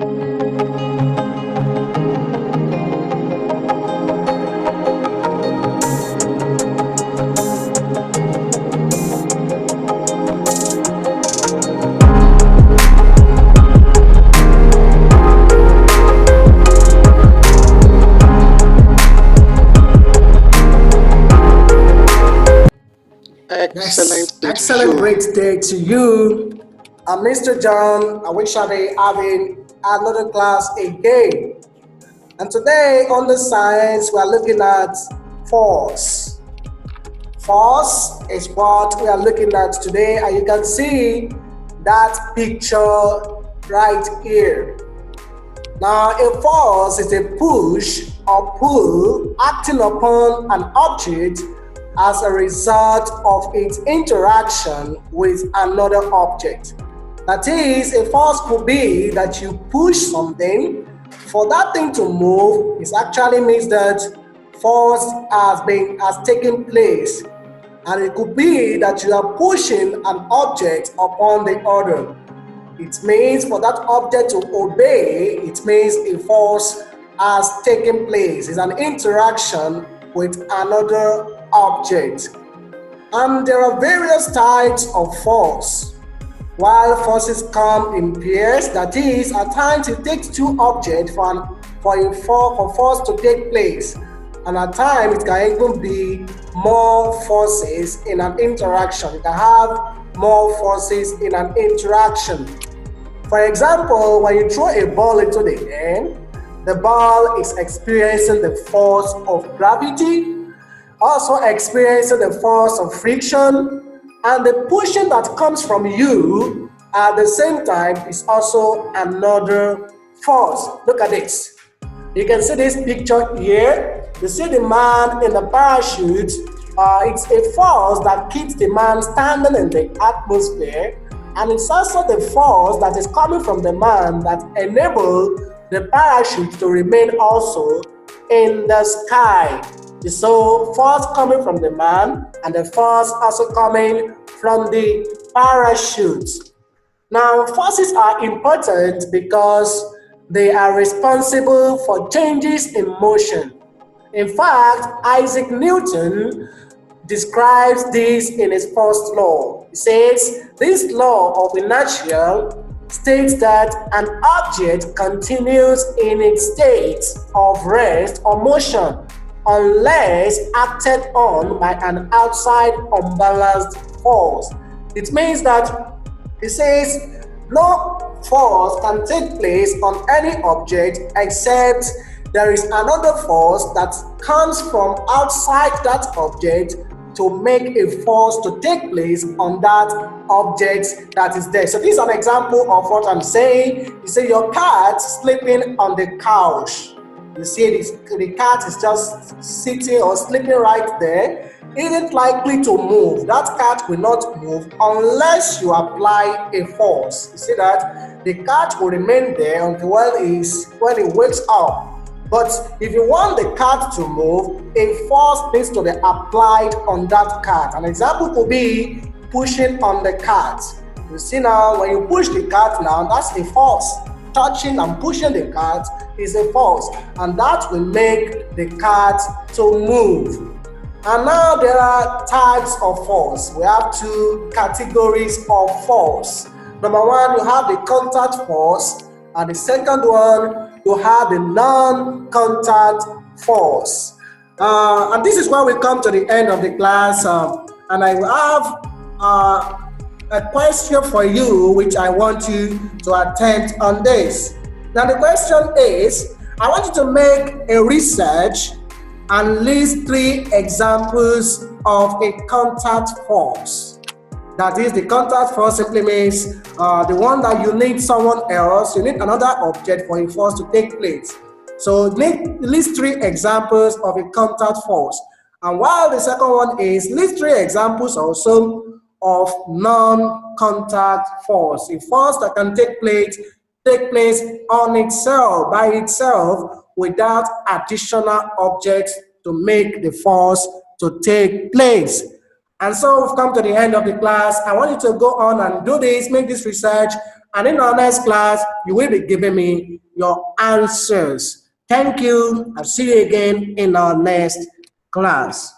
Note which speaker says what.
Speaker 1: Excellent
Speaker 2: Yes,
Speaker 1: day to
Speaker 2: excellent,
Speaker 1: you.
Speaker 2: great day to you. I'm Mr. John. I wish I'd be having another class again. And today on the science, we are looking at force. Force is what we are looking at today, and you can see that picture right here. Now, a force is a push or pull acting upon an object as a result of its interaction with another object. That is, a force could be that you push something. For that thing to move, it actually means that force has taken place, and it could be that you are pushing an object upon the other. It means for that object to obey, it means a force has taken place. It's an interaction with another object. And there are various types of force. While forces come in pairs, that is, at times it takes two objects for force to take place. And at times it can even be more forces in an interaction. You can have more forces in an interaction. For example, when you throw a ball into the air, the ball is experiencing the force of gravity, also experiencing the force of friction, and the pushing that comes from you at the same time is also another force. Look at this. You can see this picture here. You see the man in the parachute. It's a force that keeps the man standing in the atmosphere, and it's also the force that is coming from the man that enable the parachute to remain also in the sky. So force coming from the man and the force also coming from the parachute. Now, forces are important because they are responsible for changes in motion. In fact, Isaac Newton describes this in his first law. He says, this law of inertia states that an object continues in its state of rest or motion unless acted on by an outside unbalanced force. It means that he says no force can take place on any object except there is another force that comes from outside that object to make a force to take place on that object that is there. So this is an example of what I'm saying. You say your cat sleeping on the couch. You see this, the cat is just sitting or sleeping right there. It isn't likely to move. That cat will not move unless you apply a force. You see that? The cat will remain there until when it wakes up. But if you want the cat to move, a force needs to be applied on that cat. An example could be pushing on the cat. You see now, when you push the cat now, that's a force. Touching and pushing the cat is a force, and that will make the cat to move. And now there are types of force. We have two categories of force. Number one, you have the contact force, and the second one, you have the non-contact force. And this is where we come to the end of the class, and I will have a question for you which I want you to attempt on this. Now the question is, I want you to make a research and list 3 examples of a contact force. That is, the contact force simply means the one that you need someone else, you need another object for a force to take place. So list 3 examples of a contact force. And while the second one is list 3 examples also of non-contact force, a force that can take place on itself, by itself, without additional objects to make the force to take place. And so we've come to the end of the class. I want you to go on and do this, make this research, And in our next class, you will be giving me your answers. Thank you. I'll see you again in our next class.